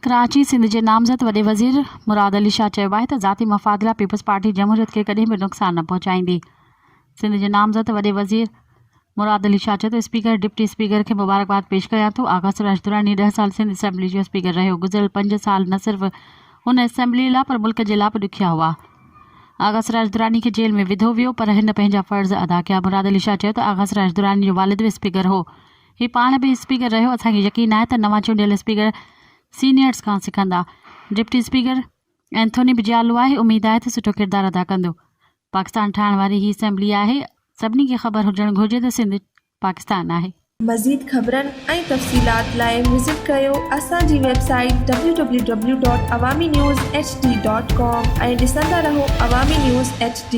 कराची सिंध जे नामज़द वॾे वज़ीर मुराद अली शाह चयो आहे त ज़ाती मफ़ाद लाइ पीपल्स पार्टी जमहूरियत खे कॾहिं बि नुक़सानु न पहुचाईंदी। सिंध जे नामज़द वॾे वज़ीर मुराद अली शाह चयो त स्पीकर डिप्टी स्पीकर खे मुबारकबाद पेश कयां थो। आगा सिराज दुरानी 10 साल सिंध असेंबली जो स्पीकर रहियो। गुज़िरियल 5 साल न सिर्फ़ हुन असेंबली लाइ पर मुल्क जे लाइ बि ॾुखिया हुआ। आगा सिराज दुरानी खे जेल में विधो वियो पर हिन पंहिंजा फ़र्ज़ अदा कया। मुराद अली शाह चयो त आगा सिराज दुरानी जो वालिद बि स्पीकर हो, हीउ पाण बि स्पीकर रहियो। असांखे यकीन आहे त नवां चूंडियल स्पीकर सीनियर्स खां सिखंदा। डिप्टी स्पीकर एंथोनी बिजालो आहे, उमेद आहे त सुठो किरदारु अदा कंदो। पाकिस्तान ठाहिण वारी ही असेंबली आहे, सभिनी खे ख़बर हुजणु घुरिजे त सिंध पाकिस्तान आहे। मज़ीद ख़बरनि ऐं तफ़सीलात लाइ विज़िट कयो असांजी वेबसाइट www.awamiNewsHD.com ऐं ॾिसंदा रहो अवामी न्यूज़ HD।